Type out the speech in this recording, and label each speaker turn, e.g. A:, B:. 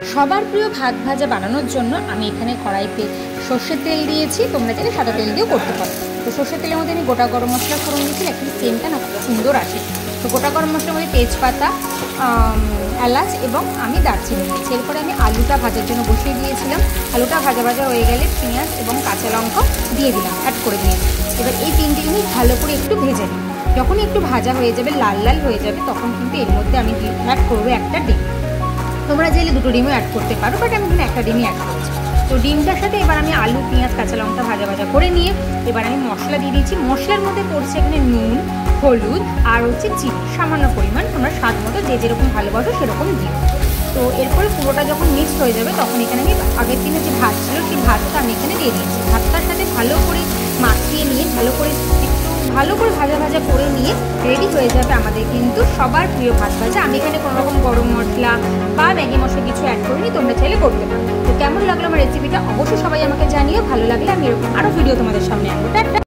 A: সবার প্রিয় ভাত ভাজা বানানোর জন্য আমি এখানে কড়াইতে সর্ষের তেল দিয়েছি, তোমরা চাইলে সাদা তেল দিয়েও করতে পারো। তো সর্ষের তেলের মধ্যে আমি গোটা গরম মশলা ফোড়ন দিয়েছি, একটু সেন্টটা না খুব সুন্দর আসে। তো গোটা গরম মশলার মধ্যে তেজপাতা, এলাচ এবং আমি দারচিনি নিয়েছি। এরপরে আমি আলুটা ভাজার জন্য বসিয়ে দিয়েছিলাম। আলুটা ভাজা ভাজা হয়ে গেলে পেঁয়াজ এবং কাঁচা লঙ্কা দিয়ে দিলাম, অ্যাড করে দিয়েছি। এবার এই তিনটে জিনিস ভালো করে একটু ভেজে নিই। যখনই একটু ভাজা হয়ে যাবে, লাল লাল হয়ে যাবে, তখন কিন্তু এর মধ্যে আমি অ্যাড করবো একটা ডিম। তোমরা চাইলে দুটো ডিমও অ্যাড করতে পারো, বাট আমি এখানে একটা ডিমই অ্যাড করেছি। তো ডিমটার সাথে এবার আমি আলু, পেঁয়াজ, কাঁচা লঙ্কা ভাজা ভাজা করে নিয়ে এবার আমি মশলা দিয়ে দিয়েছি। মশলার মধ্যে পড়ছে এখানে নুন, হলুদ আর চিনি সামান্য পরিমাণ, তোমরা স্বাদ মতো যে যেরকম ভালোবাসো সেরকম দিও। তো এরপরে পুরোটা যখন মিক্সড হয়ে যাবে তখন এখানে আমি আগের দিনে যে ভাত ছিল সেই ভাতটা আমি এখানে দিয়ে দিয়েছি। ভাতটার সাথে ভালো করে মাখিয়ে নিয়ে ভালো করে ভাজা ভাজা করে নিয়ে রেডি হয়ে যাবে আমাদের কিন্তু সবার প্রিয় ভাত ভাজা। আমি এখানে কোনো রকম গরম মশলা বা ম্যাগি মশলা কিছু অ্যাড করিনি, তোমরা চাইলে করতে পারো। তো কেমন লাগলো আমার রেসিপিটা অবশ্যই সবাই আমাকে জানিও। ভালো লাগলে আমি এরকম আরও ভিডিও তোমাদের সামনে আনবো। টাটা।